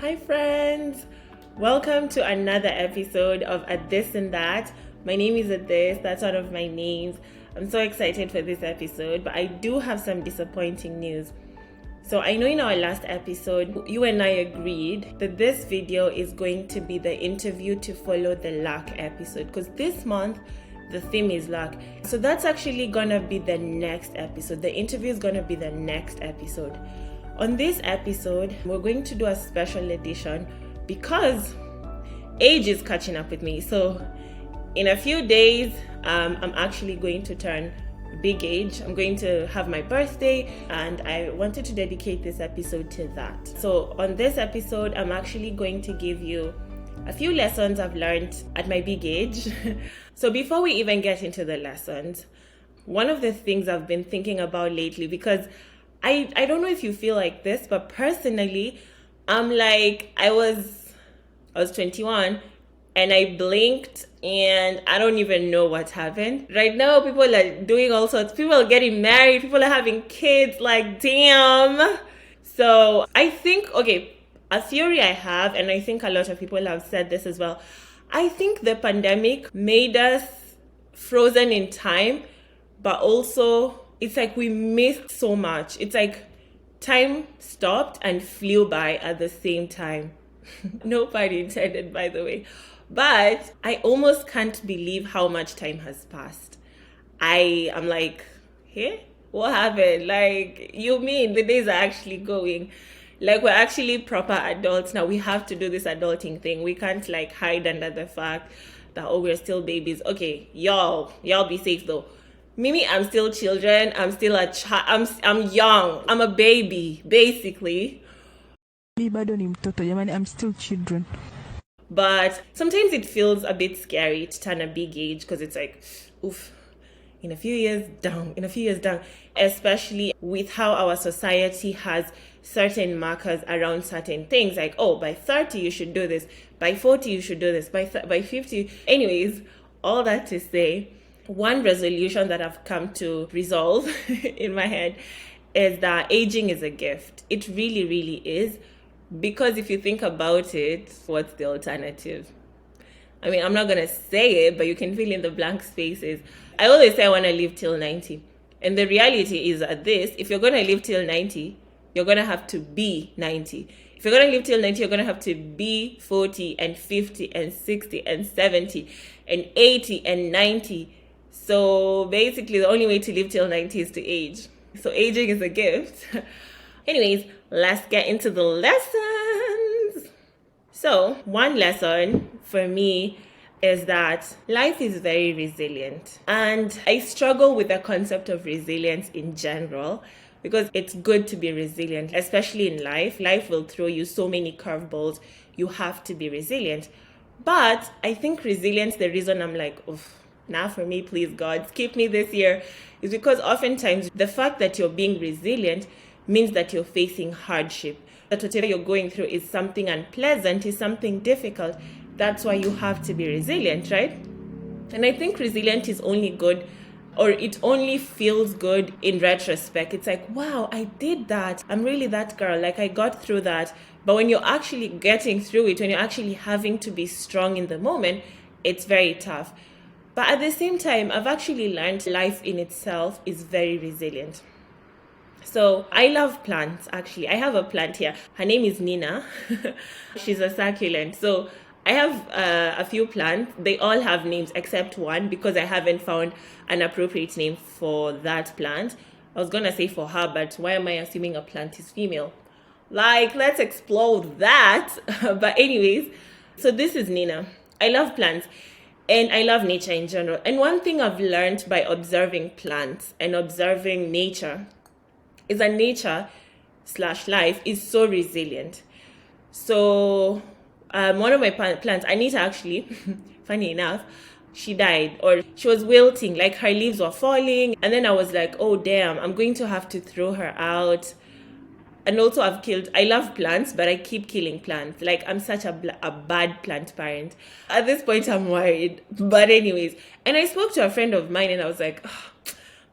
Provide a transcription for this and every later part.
Hi friends, welcome to another episode of A This and That. My name is Adis, that's one of my names. I'm so excited for this episode, but I do have some disappointing news. So I know in our last episode, you and I agreed that this video is going to be the interview to follow the luck episode, because this month the theme is luck. So that's actually gonna be the next episode. The interview is gonna be the next episode. On this episode, we're going to do a special edition because age is catching up with me. So in a few days, I'm actually going to turn big age. I'm going to have my birthday and I wanted to dedicate this episode to that. So on this episode, I'm actually going to give you a few lessons I've learned at my big age. So before we even get into the lessons, one of the things I've been thinking about lately, because I don't know if you feel like this, but personally, I'm like, I was 21 and I blinked and I don't even know what happened. Right now, people are doing all sorts. People are getting married. People are having kids. Like, damn. So I think, okay, a theory I have, and I think a lot of people have said this as well. I think the pandemic made us frozen in time, but also it's like we missed so much. It's like time stopped and flew by at the same time. No pun intended, by the way. But I almost can't believe how much time has passed. I am like, hey, what happened? Like, you mean the days are actually going? Like, we're actually proper adults now. We have to do this adulting thing. We can't like hide under the fact that, oh, we're still babies. Okay, y'all be safe though. Mimi, I'm still children. I'm still a child. I'm young. I'm a baby, basically. Mi bado ni mtoto jamani, I'm still children. But sometimes it feels a bit scary to turn a big age because it's like, oof, in a few years down, especially with how our society has certain markers around certain things. Like, oh, by 30 you should do this. By 40 you should do this. By 50. Anyways, all that to say, one resolution that I've come to resolve in my head is that aging is a gift. It really, really is. Because if you think about it, what's the alternative? I mean, I'm not going to say it, but you can fill in the blank spaces. I always say I want to live till 90. And the reality is that if you're going to live till 90, you're going to have to be 90. If you're going to live till 90, you're going to have to be 40 and 50 and 60 and 70 and 80 and 90. So basically, the only way to live till 90 is to age. So aging is a gift. Anyways, let's get into the lessons. So one lesson for me is that life is very resilient. And I struggle with the concept of resilience in general because it's good to be resilient, especially in life. Life will throw you so many curveballs. You have to be resilient. But I think resilience, the reason I'm like, oof, now for me, please God, skip me this year, is because oftentimes the fact that you're being resilient means that you're facing hardship. That whatever you're going through is something unpleasant, is something difficult. That's why you have to be resilient, right? And I think resilient is only good, or it only feels good in retrospect. It's like, wow, I did that. I'm really that girl. Like, I got through that. But when you're actually getting through it, when you're actually having to be strong in the moment, it's very tough. But at the same time, I've actually learned life in itself is very resilient. So I love plants, actually. I have a plant here. Her name is Nina. She's a succulent. So I have a few plants. They all have names except one because I haven't found an appropriate name for that plant. I was going to say for her, but why am I assuming a plant is female? Like, let's explode that. But anyways, so this is Nina. I love plants. And I love nature in general. And one thing I've learned by observing plants and observing nature is that nature/life is so resilient. So one of my plants, Anita actually, funny enough, she died or she was wilting, like her leaves were falling. And then I was like, oh damn, I'm going to have to throw her out. And also I love plants, but I keep killing plants. Like, I'm such a bad plant parent. At this point, I'm worried. But anyways, and I spoke to a friend of mine and I was like, oh,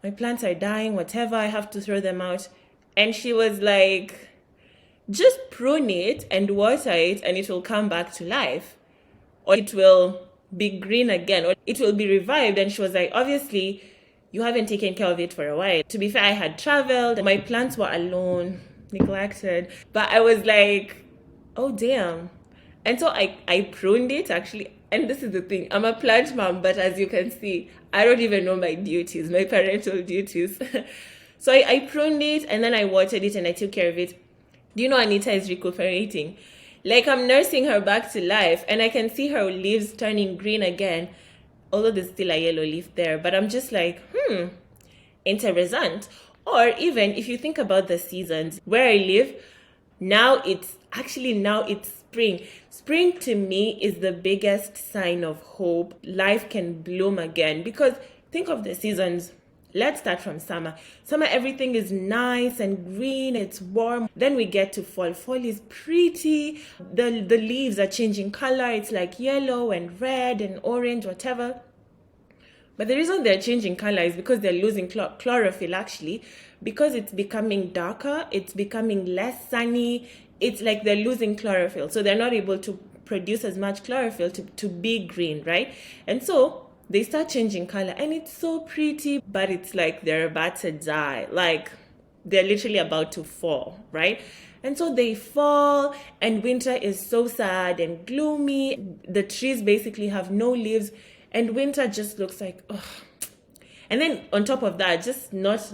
my plants are dying, whatever, I have to throw them out. And she was like, Just prune it and water it and it will come back to life. Or it will be green again, or it will be revived. And she was like, obviously, you haven't taken care of it for a while. To be fair, I had traveled, my plants were alone, neglected. But I was like, oh, damn. And so I pruned it actually. And this is the thing, I'm a plant mom, but as you can see, I don't even know my duties, my parental duties. So I pruned it and then I watered it and I took care of it. Do you know Anita is recuperating? Like I'm nursing her back to life and I can see her leaves turning green again, although there's still a yellow leaf there. But I'm just like, interessant. Or even if you think about the seasons where I live, now it's spring. Spring to me is the biggest sign of hope. Life can bloom again because think of the seasons. Let's start from summer. Summer, everything is nice and green, it's warm. Then we get to fall. Fall is pretty. The leaves are changing color. It's like yellow and red and orange, whatever. But the reason they're changing color is because they're losing chlorophyll actually. Because it's becoming darker, it's becoming less sunny. It's like they're losing chlorophyll. So they're not able to produce as much chlorophyll to be green, right? And so they start changing color and it's so pretty, but it's like they're about to die. Like they're literally about to fall, right? And so they fall and winter is so sad and gloomy. The trees basically have no leaves and winter just looks like, ugh. And then on top of that, just not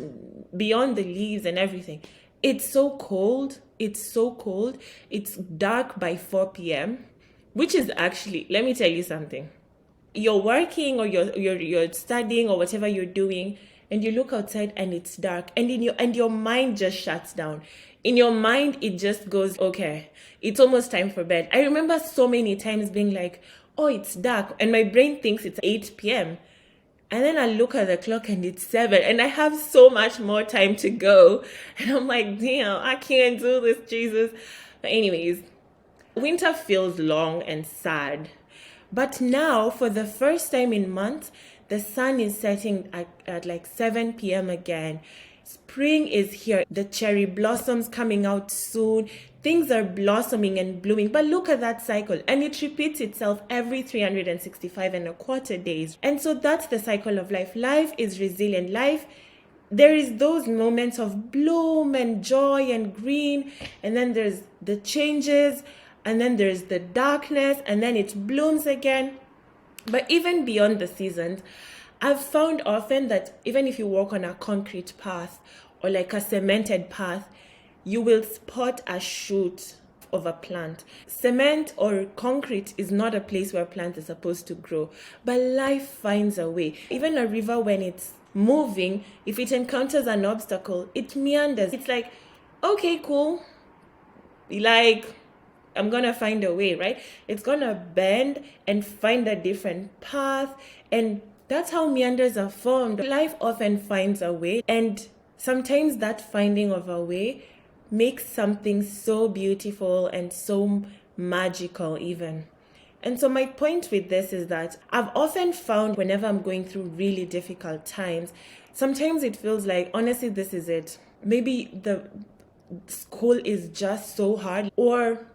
beyond the leaves and everything, it's so cold. It's so cold. It's dark by 4 p.m., which is actually, let me tell you something. You're working or you're studying or whatever you're doing, and you look outside and it's dark, and your mind just shuts down. In your mind, it just goes, okay, it's almost time for bed. I remember so many times being like, oh, it's dark, and my brain thinks it's 8 p.m. And then I look at the clock and it's 7 and I have so much more time to go. And I'm like, damn, I can't do this, Jesus. But anyways, winter feels long and sad. But now, for the first time in months, the sun is setting at like 7 p.m. again. Spring is here. The cherry blossoms coming out soon. Things are blossoming and blooming. But look at that cycle. And it repeats itself every 365 and a quarter days. And so that's the cycle of life. Life is resilient. Life, there is those moments of bloom and joy and green. And then there's the changes. And then there's the darkness. And then it blooms again. But even beyond the seasons, I've found often that even if you walk on a concrete path or like a cemented path, you will spot a shoot of a plant. Cement or concrete is not a place where plants are supposed to grow, but life finds a way. Even a river, when it's moving, if it encounters an obstacle, it meanders. It's like, okay, cool. Like, I'm gonna find a way, right? It's gonna bend and find a different path, and that's how meanders are formed. Life often finds a way, and sometimes that finding of a way makes something so beautiful and so magical even. And so my point with this is that I've often found whenever I'm going through really difficult times, sometimes it feels like, honestly, this is it. Maybe the school is just so hard, or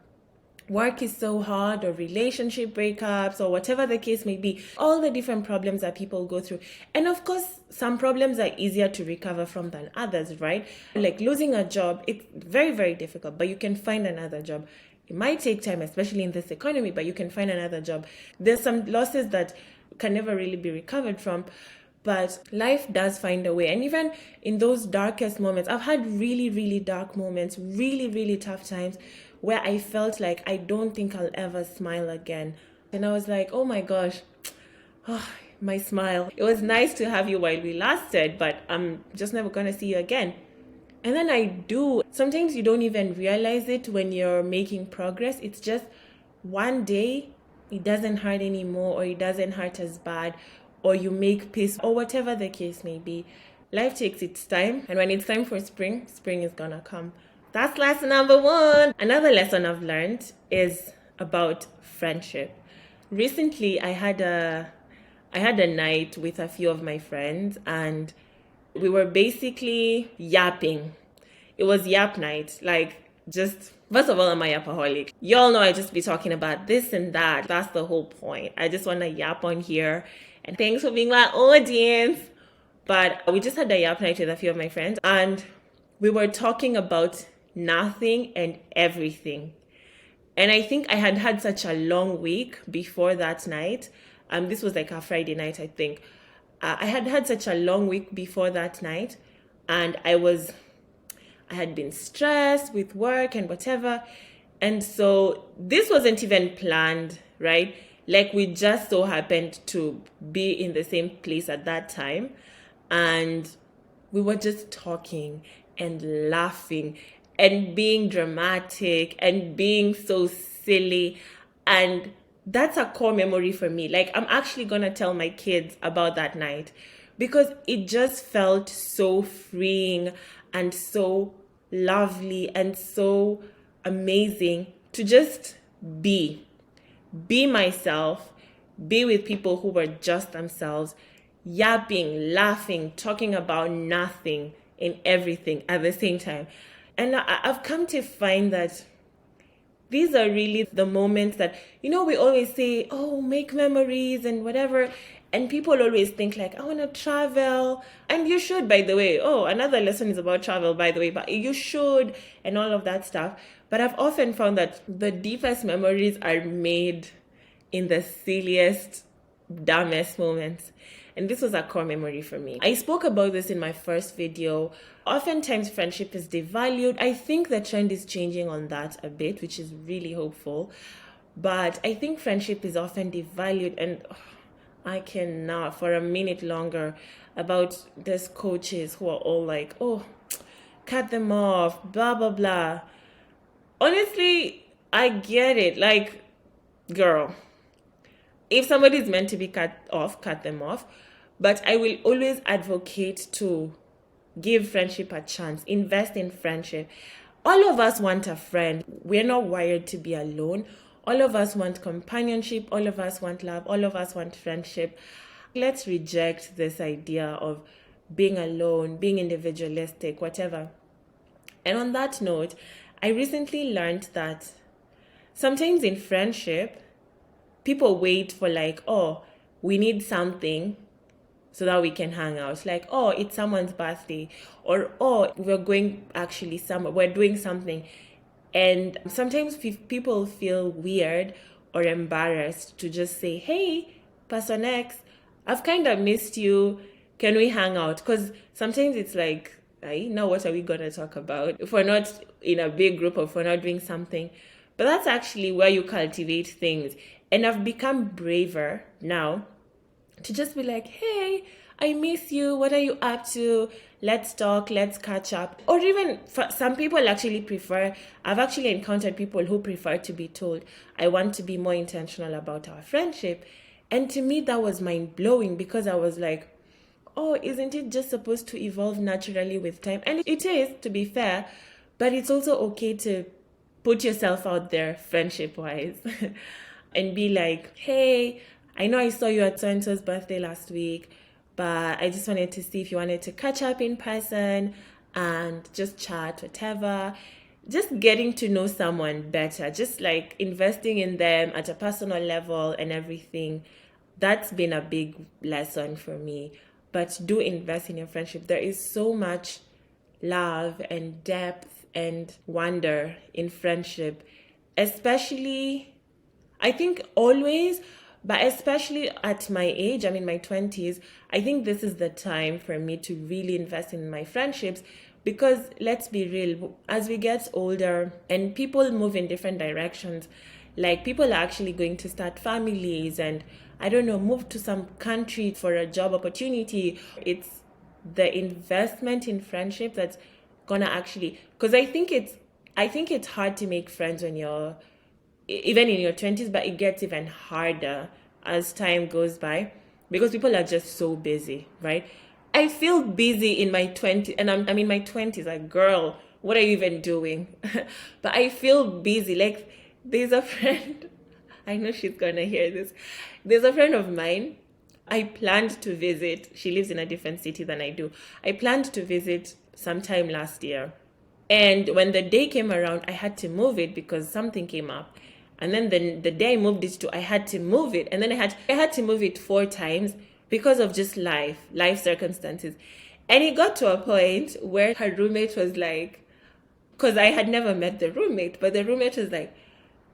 work is so hard, or relationship breakups, or whatever the case may be, all the different problems that people go through. And of course, some problems are easier to recover from than others, right? Like losing a job, it's very, very difficult, but you can find another job. It might take time, especially in this economy, but you can find another job. There's some losses that can never really be recovered from, but life does find a way. And even in those darkest moments, I've had really, really dark moments, really, really tough times where I felt like I don't think I'll ever smile again. And I was like, oh my gosh, my smile. It was nice to have you while we lasted, but I'm just never gonna see you again. And then I do. Sometimes you don't even realize it when you're making progress. It's just one day, it doesn't hurt anymore, or it doesn't hurt as bad, or you make peace, or whatever the case may be. Life takes its time, and when it's time for spring, spring is gonna come. That's lesson number 1. Another lesson I've learned is about friendship. Recently, I had a night with a few of my friends, and we were basically yapping. It was yap night. Like, Just, first of all, I'm a yapaholic. Y'all know I just be talking about this and that. That's the whole point. I just want to yap on here. And thanks for being my audience. But we just had a yap night with a few of my friends, and we were talking about nothing and everything. And I think I had had such a long week before that night. This was like a Friday night, I think. I had had such a long week before that night, and I had been stressed with work and whatever. And so this wasn't even planned, right? Like, we just so happened to be in the same place at that time. And we were just talking and laughing and being dramatic and being so silly. And that's a core memory for me. Like, I'm actually going to tell my kids about that night because it just felt so freeing and so lovely and so amazing to just be myself, be with people who were just themselves, yapping, laughing, talking about nothing and everything at the same time. And I've come to find that these are really the moments that, we always say, oh, make memories and whatever. And people always think like, I want to travel. And you should, by the way. Oh, another lesson is about travel, by the way. But you should, and all of that stuff. But I've often found that the deepest memories are made in the silliest, dumbest moments. And this was a core memory for me. I spoke about this in my first video. Oftentimes, friendship is devalued. I think the trend is changing on that a bit, which is really hopeful. But I think friendship is often devalued, and I cannot for a minute longer about these coaches who are all like, oh, cut them off, blah, blah, blah. Honestly, I get it. Like, girl, if somebody is meant to be cut off, cut them off. But I will always advocate to give friendship a chance, invest in friendship. All of us want a friend. We're not wired to be alone. All of us want companionship. All of us want love. All of us want friendship. Let's reject this idea of being alone, being individualistic, whatever. And on that note, I recently learned that sometimes in friendship, people wait for like, oh, we need something so that we can hang out. Like, oh, it's someone's birthday, or oh, we're going actually somewhere, we're doing something. And sometimes people feel weird or embarrassed to just say, hey, person X, I've kind of missed you. Can we hang out? Because sometimes it's like, now what are we going to talk about? If we're not in a big group or if we're not doing something. But that's actually where you cultivate things. And I've become braver now to just be like, hey, I miss you. What are you up to? Let's talk. Let's catch up. Or even some people actually prefer, I've actually encountered people who prefer to be told, I want to be more intentional about our friendship. And to me, that was mind blowing because I was like, oh, isn't it just supposed to evolve naturally with time? And it is, to be fair, but it's also okay to put yourself out there friendship wise and be like, hey, I know I saw you at so-and-so's birthday last week, but I just wanted to see if you wanted to catch up in person and just chat, whatever. Just getting to know someone better, just like investing in them at a personal level and everything. That's been a big lesson for me. But do invest in your friendship. There is so much love and depth and wonder in friendship, especially, I think always, but especially at my age, I'm in my 20s, I think this is the time for me to really invest in my friendships because let's be real, as we get older and people move in different directions, like people are actually going to start families and I don't know, move to some country for a job opportunity. It's the investment in friendship that's gonna actually, because I think it's hard to make friends when you're even in your 20s, but it gets even harder as time goes by because people are just so busy, right? I feel busy in my 20s, and I'm in my 20s, like, girl, what are you even doing? But I feel busy. Like, there's a friend, I know she's gonna hear this. There's a friend of mine I planned to visit. She lives in a different city than I do. I planned to visit sometime last year. And when the day came around, I had to move it because something came up. And then the day I moved it to, I had to move it. And then I had to move it 4 times because of just life circumstances. And it got to a point where her roommate was like, because I had never met the roommate, but the roommate was like,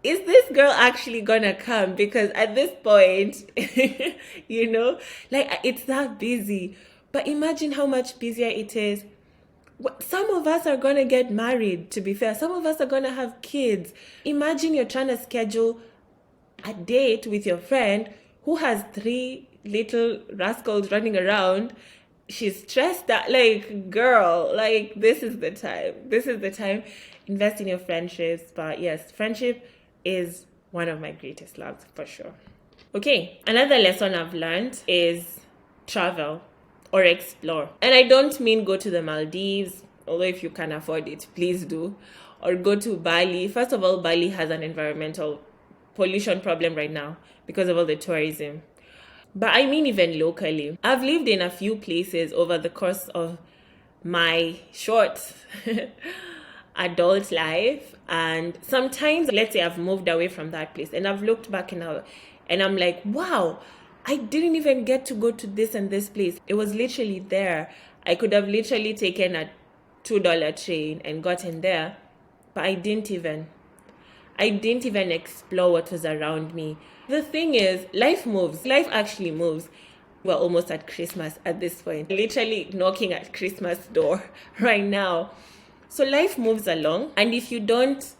is this girl actually gonna come? Because at this point, like it's that busy. But imagine how much busier it is. Some of us are gonna get married, to be fair. Some of us are gonna have kids. Imagine you're trying to schedule a date with your friend who has 3 little rascals running around. She's stressed out. Like, girl, like, this is the time. This is the time. Invest in your friendships. But yes, friendship is one of my greatest loves, for sure. Okay, another lesson I've learned is travel or explore. And I don't mean go to the Maldives, although if you can afford it, please do. Or go to Bali. First of all, Bali has an environmental pollution problem right now because of all the tourism. But I mean even locally. I've lived in a few places over the course of my short adult life, and sometimes, let's say I've moved away from that place and I've looked back and I'm like, wow, I didn't even get to go to this and this place. It was literally there. I could have literally taken a $2 train and gotten there, but I didn't even explore what was around me. The thing is, life moves. Life actually moves. We're almost at Christmas at this point. Literally knocking at Christmas door right now. So life moves along. And if you don't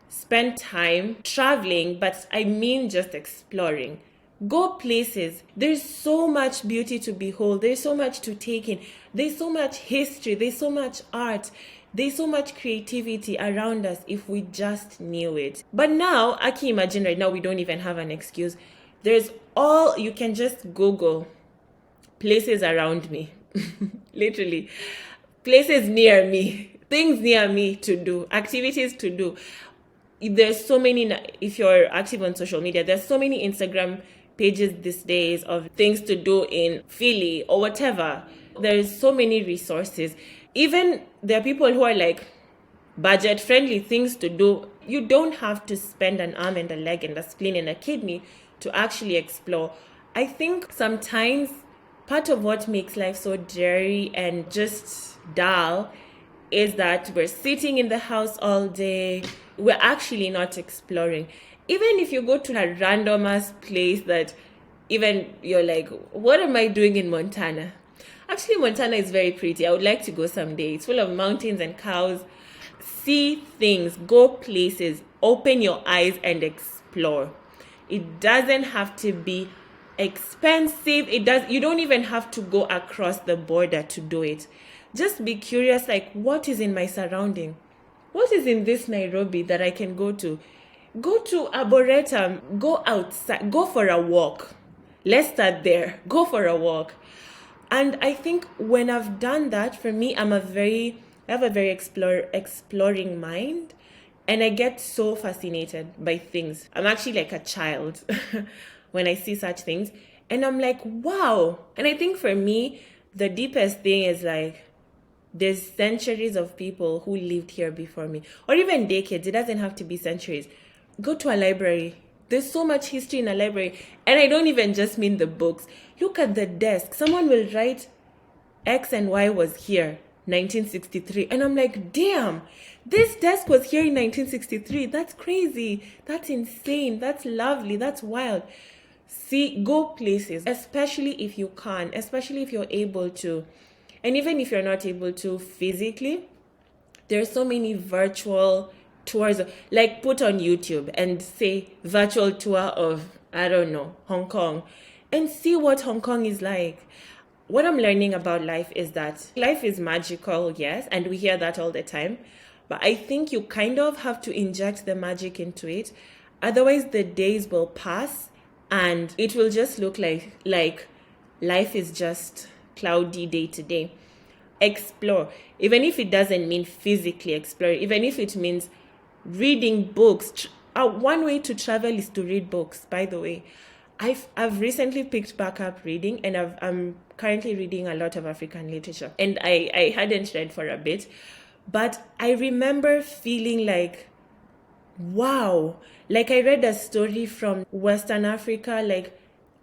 spend time traveling, but I mean just exploring, go places. There's so much beauty to behold. There's so much to take in. There's so much history. There's so much art. There's so much creativity around us if we just knew it. But now, I can imagine right now we don't even have an excuse. You can just Google places around me. Literally. Places near me. Things near me to do. Activities to do. There's so many, if you're active on social media, there's so many Instagram pages these days of things to do in Philly or whatever. There's so many resources. Even there are people who are like, budget-friendly things to do. You don't have to spend an arm and a leg and a spleen and a kidney to actually explore. I think sometimes part of what makes life so dreary and just dull is that we're sitting in the house all day. We're actually not exploring. Even if you go to a random ass place that even you're like, what am I doing in Montana? Actually, Montana is very pretty. I would like to go someday. It's full of mountains and cows. See things, go places, open your eyes and explore. It doesn't have to be expensive. You don't even have to go across the border to do it. Just be curious, like, what is in my surrounding? What is in this Nairobi that I can go to? Go to Arboretum, go outside, go for a walk. Let's start there. Go for a walk. And I think when I've done that, for me, I have a very exploring mind, and I get so fascinated by things. I'm actually like a child when I see such things, and I'm like, wow. And I think for me, the deepest thing is like, there's centuries of people who lived here before me, or even decades. It doesn't have to be centuries. Go to a library. There's so much history in a library. And I don't even just mean the books. Look at the desk. Someone will write X and Y was here, 1963. And I'm like, damn, this desk was here in 1963. That's crazy. That's insane. That's lovely. That's wild. See, go places, especially if you can, especially if you're able to. And even if you're not able to physically, there's so many virtual tours, like put on YouTube and say virtual tour of, I don't know, Hong Kong, and see what Hong Kong is like. What I'm learning about life is that life is magical, yes, and we hear that all the time, but I think you kind of have to inject the magic into it. Otherwise, the days will pass and it will just look like life is just cloudy day to day. Explore, even if it doesn't mean physically explore, even if it means reading books. One way to travel is to read books, by the way. I've recently picked back up reading, and I'm currently reading a lot of African literature, and I hadn't read for a bit, But I remember feeling like, wow, like I read a story from Western Africa, like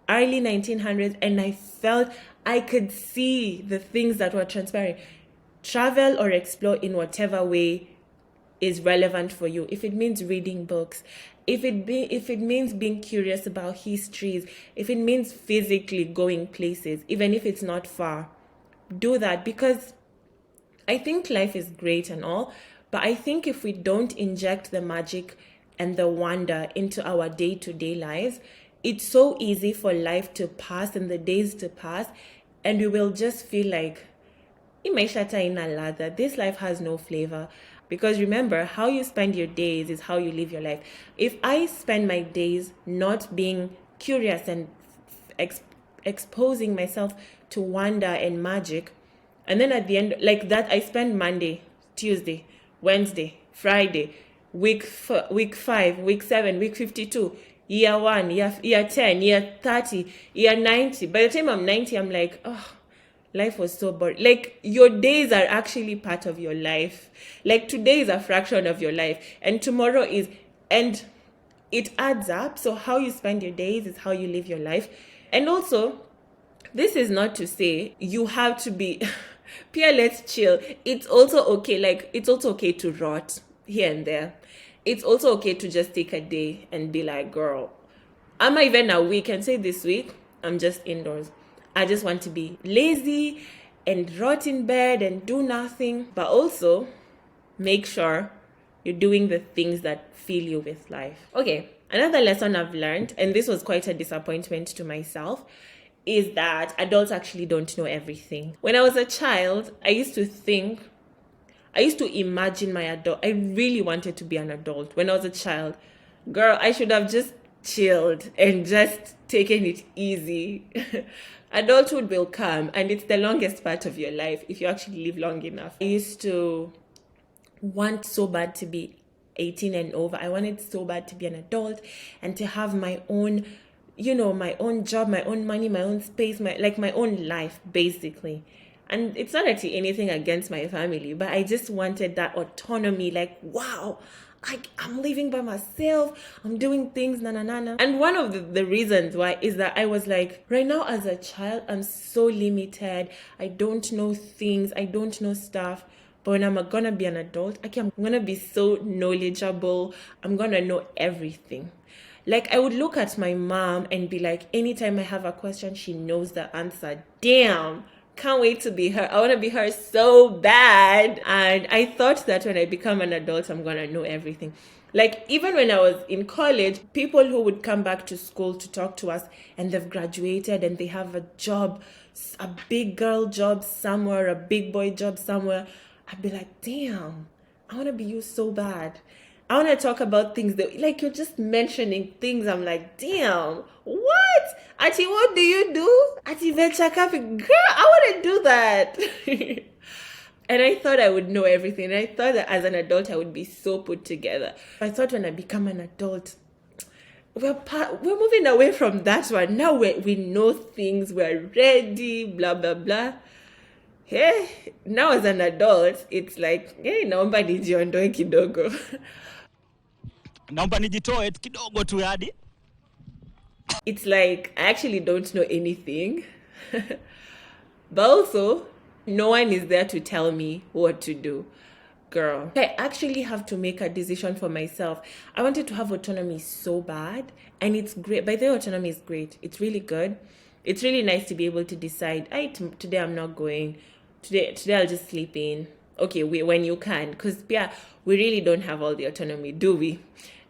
early 1900s, and I felt I could see the things that were transpiring. Travel or explore in whatever way is relevant for you. If it means reading books, if it means being curious about histories, if it means physically going places, even if it's not far, do that. Because I think life is great and all, but I think if we don't inject the magic and the wonder into our day-to-day lives, it's so easy for life to pass and the days to pass, and we will just feel like this life has no flavor. Because remember, how you spend your days is how you live your life. If I spend my days not being curious and exposing myself to wonder and magic, and then at the end, like that, I spend Monday, Tuesday, Wednesday, Friday, week 5, week 7, week 52, year 1, year 10, year 30, year 90. By the time I'm 90, I'm like, oh, life was so boring. Like, your days are actually part of your life. Like, today is a fraction of your life, and tomorrow is, and it adds up. So how you spend your days is how you live your life. And also, this is not to say you have to be Pierre, let's chill. It's also okay, like it's also okay to rot here and there. It's also okay to just take a day and be like, girl, I'm not even a week and say this week I'm just indoors. I just want to be lazy and rot in bed and do nothing. But also make sure you're doing the things that fill you with life. Okay, another lesson I've learned, and this was quite a disappointment to myself, is that adults actually don't know everything. When I was a child, I used to imagine my adult. I really wanted to be an adult when I was a child. Girl, I should have just chilled and just taken it easy. Adulthood will come, and it's the longest part of your life if you actually live long enough. I used to want so bad to be 18 and over. I wanted so bad to be an adult and to have my own, my own job, my own money, my own space, my own life, basically. And it's not actually anything against my family, but I just wanted that autonomy. Like, wow, I'm living by myself. I'm doing things, na na na na. And one of the reasons why is that I was like, right now as a child, I'm so limited. I don't know things. I don't know stuff. But when I'm gonna be an adult, I'm gonna be so knowledgeable. I'm gonna know everything. Like, I would look at my mom and be like, anytime I have a question, she knows the answer. Damn, can't wait to be her. I want to be her so bad. And I thought that when I become an adult, I'm going to know everything. Like, even when I was in college, people who would come back to school to talk to us and they've graduated and they have a job, a big girl job somewhere, a big boy job somewhere, I'd be like, damn, I want to be you so bad. I want to talk about things that, like, you're just mentioning things. I'm like, damn, what? Ati, what do you do? Ati, venture capital. Girl, I want to do that. And I thought I would know everything. And I thought that as an adult, I would be so put together. I thought when I become an adult, we're moving away from that one. Now we know things. We're ready, blah, blah, blah. Hey, now as an adult, it's like, hey, naomba nijiondoe kidogo. Naomba nijitoe kidogo tu hadi. It's like, I actually don't know anything. But also, no one is there to tell me what to do. Girl, I actually have to make a decision for myself. I wanted to have autonomy so bad. And it's great. By the way, autonomy is great. It's really good. It's really nice to be able to decide, today I'm not going. Today I'll just sleep in. Okay, when you can. Because, yeah, we really don't have all the autonomy, do we?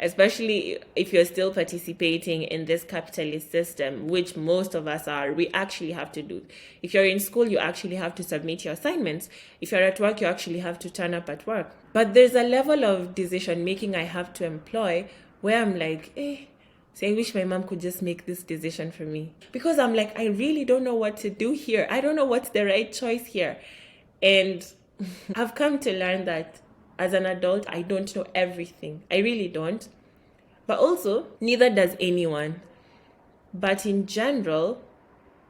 Especially if you're still participating in this capitalist system, which most of us are. We actually have to do. If you're in school, you actually have to submit your assignments. If you're at work, you actually have to turn up at work. But there's a level of decision making I have to employ where I'm like, so I wish my mom could just make this decision for me. Because I'm like, I really don't know what to do here. I don't know what's the right choice here. And I've come to learn that as an adult, I don't know everything. I really don't. But also, neither does anyone. But in general,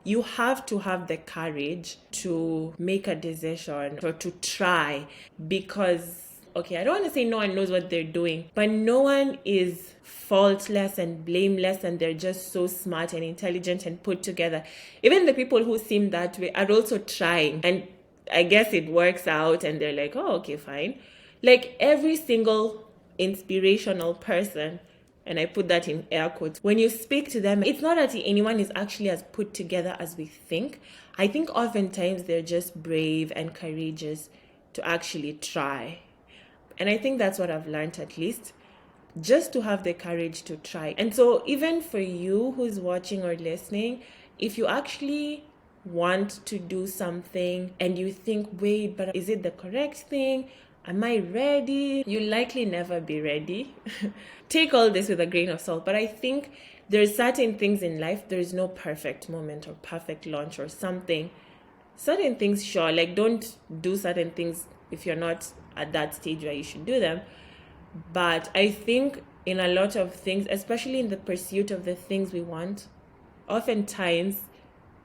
You have to have the courage to make a decision or to try, because, okay, I don't want to say no one knows what they're doing, but no one is faultless and blameless, and they're just so smart and intelligent and put together. Even the people who seem that way are also trying, and I guess it works out and they're like, oh, okay, fine. Like every single inspirational person, and I put that in air quotes, when you speak to them, it's not that anyone is actually as put together as we think. I think oftentimes they're just brave and courageous to actually try. And I think that's what I've learned, at least, just to have the courage to try. And so even for you who's watching or listening, if you actually want to do something and you think, wait, but is it the correct thing? Am I ready? You'll likely never be ready. Take all this with a grain of salt. But I think there's certain things in life, there's no perfect moment or perfect launch or something. Certain things, sure, like don't do certain things if you're not at that stage where you should do them. But I think in a lot of things, especially in the pursuit of the things we want, oftentimes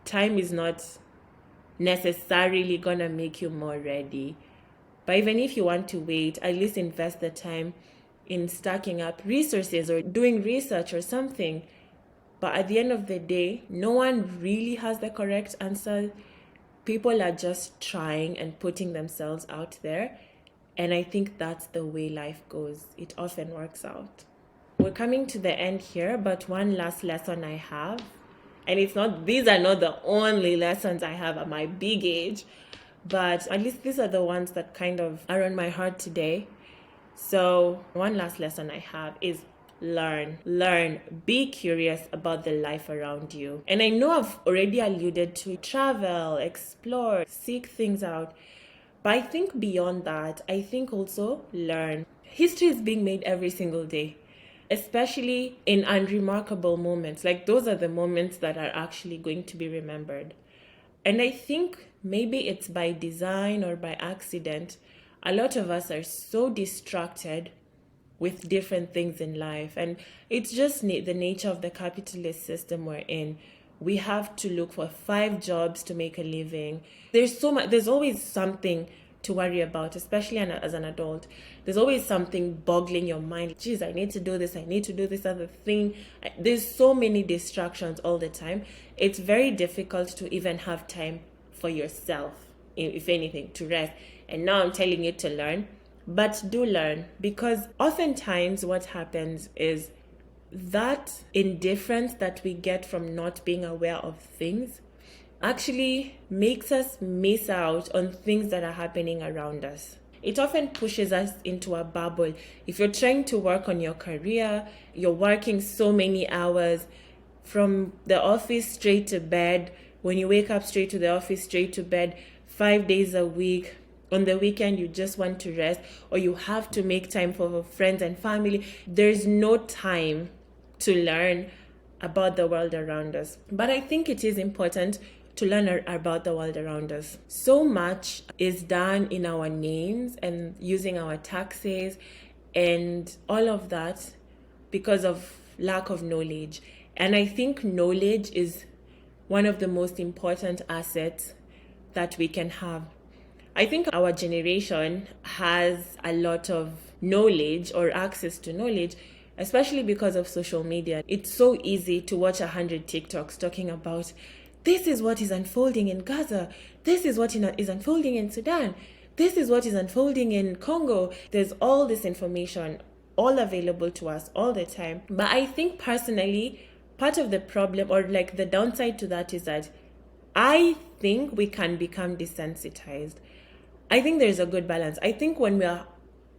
time is not necessarily gonna make you more ready. But even if you want to wait, at least invest the time in stacking up resources or doing research or something. But at the end of the day, no one really has the correct answer. People are just trying and putting themselves out there. And I think that's the way life goes. It often works out. We're coming to the end here, but one last lesson I have, and these are not the only lessons I have at my big age, but at least these are the ones that kind of are on my heart today. So one last lesson I have is learn. Be curious about the life around you. And I know I've already alluded to travel, explore, seek things out. But I think beyond that, I think also learn. History is being made every single day, especially in unremarkable moments. Like those are the moments that are actually going to be remembered. And I think maybe it's by design or by accident, a lot of us are so distracted with different things in life. And it's just the nature of the capitalist system we're in. We have to look for 5 jobs to make a living. There's always something to worry about, especially as an adult. There's always something boggling your mind. Geez, I need to do this. I need to do this other thing. There's so many distractions all the time. It's very difficult to even have time for yourself, if anything, to rest. And now I'm telling you to learn, but do learn, because oftentimes what happens is that indifference that we get from not being aware of things actually makes us miss out on things that are happening around us. It often pushes us into a bubble. If you're trying to work on your career, you're working so many hours from the office straight to bed. When you wake up, straight to the office, straight to bed, 5 days a week. On the weekend, you just want to rest, or you have to make time for friends and family. There's no time to learn about the world around us. But I think it is important to learn about the world around us. So much is done in our names and using our taxes and all of that because of lack of knowledge. And I think knowledge is one of the most important assets that we can have. I think our generation has a lot of knowledge or access to knowledge, especially because of social media. It's so easy to watch 100 TikToks talking about this is what is unfolding in Gaza. This is what is unfolding in Sudan. This is what is unfolding in Congo. There's all this information all available to us all the time. But I think personally, part of the problem or like the downside to that is that I think we can become desensitized. I think there's a good balance. I think when we are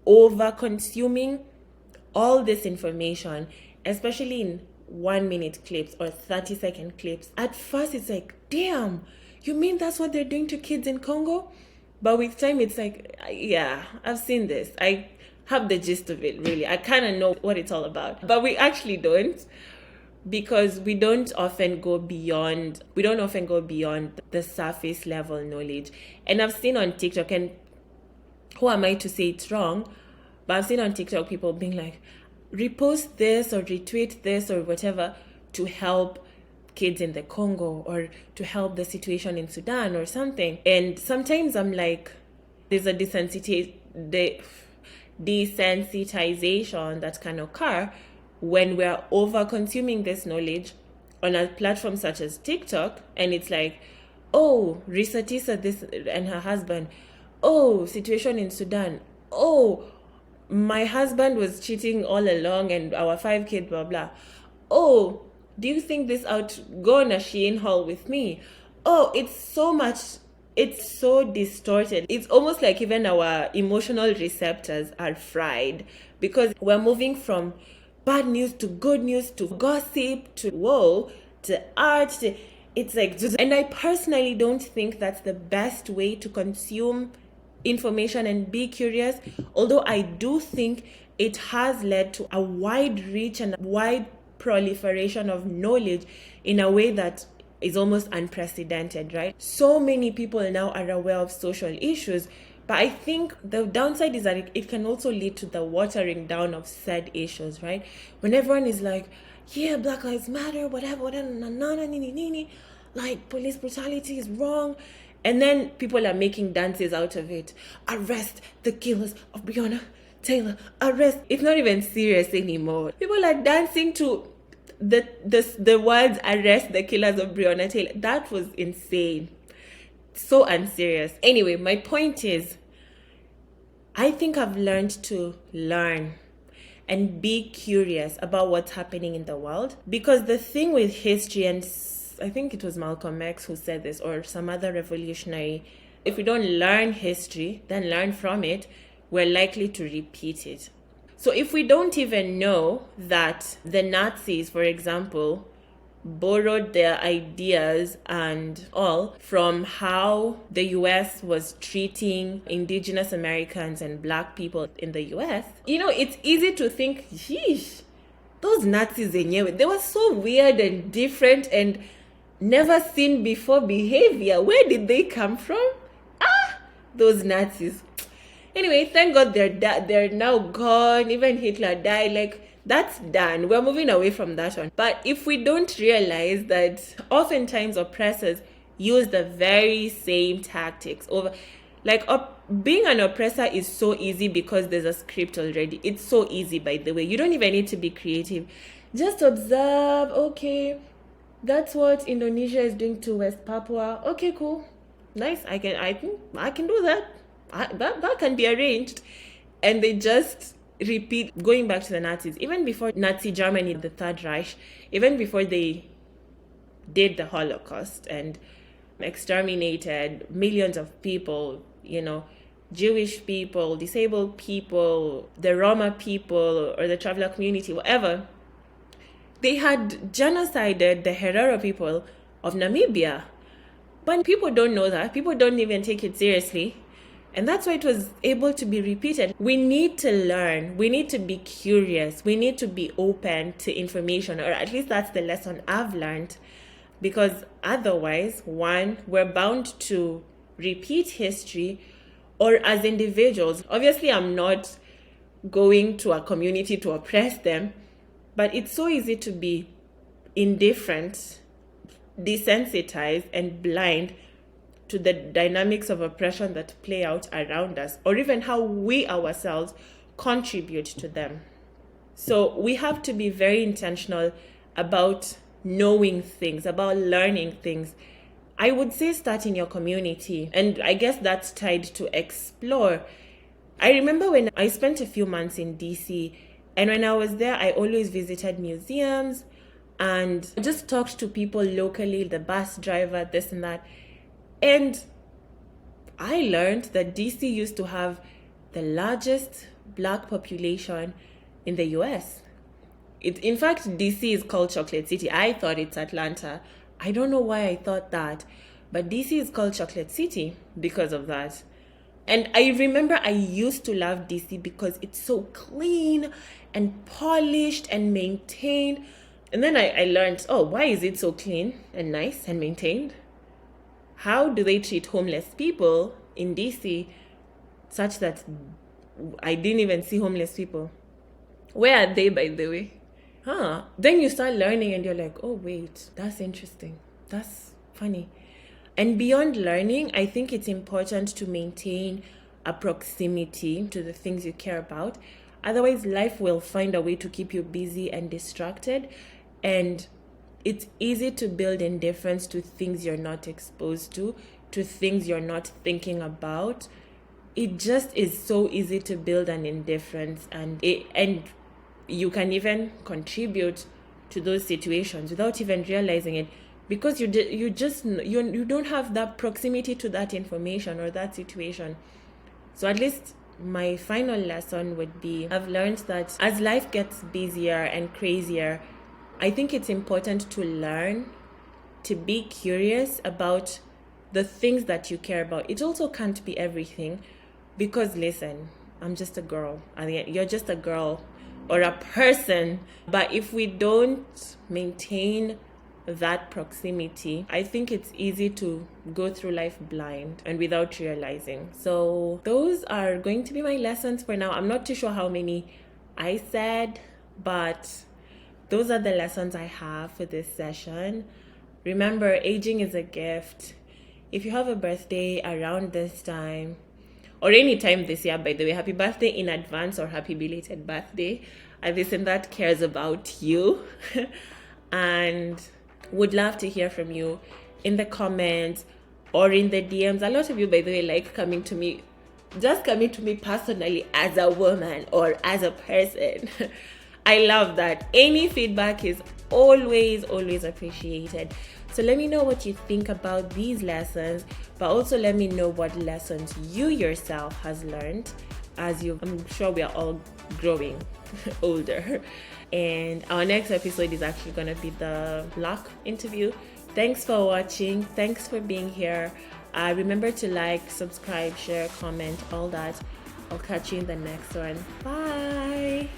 over consuming all this information, especially in 1-minute clips or 30-second clips, at first it's like, damn, you mean that's what they're doing to kids in Congo? But with time it's like, yeah, I've seen this. I have the gist of it, really. I kind of know what it's all about. But we actually don't, because we don't often go beyond the surface level knowledge. And I've seen on TikTok, and who am I to say it's wrong, but I've seen on TikTok people being like, repost this or retweet this or whatever to help kids in the Congo or to help the situation in Sudan or something. And sometimes I'm like, there's a desensitization that can occur when we're over consuming this knowledge on a platform such as TikTok, and it's like, oh, Risa Tisa this and her husband, oh, situation in Sudan, oh, my husband was cheating all along and our 5 kids, blah blah. Oh, do you think this out? Go on a Shein haul with me. Oh, it's so much. It's so distorted. It's almost like even our emotional receptors are fried because we're moving from bad news to good news to gossip to woe to art to, it's like just, and I personally don't think that's the best way to consume information and be curious, although I do think it has led to a wide reach and wide proliferation of knowledge in a way that is almost unprecedented, right? So many people now are aware of social issues, but I think the downside is that it can also lead to the watering down of said issues, right? When everyone is like, yeah, Black Lives Matter, whatever, like police brutality is wrong, and then people are making dances out of it. Arrest the killers of Breonna Taylor. Arrest. It's not even serious anymore. People are dancing to the words arrest the killers of Breonna Taylor. That was insane. So unserious. Anyway, my point is, I think I've learned to learn and be curious about what's happening in the world. Because the thing with history, and I think it was Malcolm X who said this, or some other revolutionary, if we don't learn history, then learn from it, we're likely to repeat it. So if we don't even know that the Nazis, for example, borrowed their ideas and all from how the US was treating indigenous Americans and Black people in the US, it's easy to think, sheesh, those Nazis, they were so weird and different and never seen before behavior. Where did they come from? Those Nazis. Anyway, thank God they're now gone. Even Hitler died. Like, that's done. We're moving away from that one. But if we don't realize that oftentimes oppressors use the very same tactics over, like, being an oppressor is so easy because there's a script already. It's so easy, by the way. You don't even need to be creative. Just observe. Okay, that's what Indonesia is doing to West Papua. Okay, cool, nice. I think I can do that. That can be arranged. And they just repeat, going back to the Nazis, even before Nazi Germany, the Third Reich, even before they did the Holocaust and exterminated millions of people, Jewish people, disabled people, the Roma people, or the traveler community, whatever, they had genocided the Herero people of Namibia. But people don't know that. People don't even take it seriously. And that's why it was able to be repeated. We need to learn. We need to be curious. We need to be open to information, or at least that's the lesson I've learned. Because otherwise, one, we're bound to repeat history, or as individuals. Obviously, I'm not going to a community to oppress them, but it's so easy to be indifferent, desensitized, and blind to the dynamics of oppression that play out around us, or even how we ourselves contribute to them. So we have to be very intentional about knowing things, about learning things. I would say start in your community, and I guess that's tied to explore. I remember when I spent a few months in DC, and when I was there, I always visited museums and just talked to people locally, the bus driver, this and that. And I learned that DC used to have the largest Black population in the US. In fact, DC is called Chocolate City. I thought it's Atlanta. I don't know why I thought that, but DC is called Chocolate City because of that. And I remember I used to love DC because it's so clean and polished and maintained. And then I learned, why is it so clean and nice and maintained? How do they treat homeless people in DC such that I didn't even see homeless people? Where are they, by the way? Then you start learning and you're like, oh, wait, that's interesting. That's funny. And beyond learning, I think it's important to maintain a proximity to the things you care about. Otherwise, life will find a way to keep you busy and distracted. And it's easy to build indifference to things you're not exposed to things you're not thinking about. It just is so easy to build an indifference, and you can even contribute to those situations without even realizing it, because you don't have that proximity to that information or that situation. So at least my final lesson would be, I've learned that as life gets busier and crazier, I think it's important to learn to be curious about the things that you care about. It also can't be everything, because listen, I'm just a girl. You're just a girl or a person. But if we don't maintain that proximity, I think it's easy to go through life blind and without realizing. So those are going to be my lessons for now. I'm not too sure how many I said, but those are the lessons I have for this session. Remember, aging is a gift. If you have a birthday around this time, or any time this year, by the way, happy birthday in advance or happy belated birthday. I listen that cares about you. And would love to hear from you in the comments or in the DMs. A lot of you, by the way, like coming to me personally as a woman or as a person. I love that. Any feedback is always appreciated. So let me know what you think about these lessons, but also let me know what lessons you yourself has learned I'm sure we are all growing older. And our next episode is actually going to be the block interview. Thanks for watching. Thanks for being here. Remember to like, subscribe, share, comment, all that. I'll catch you in the next one. Bye.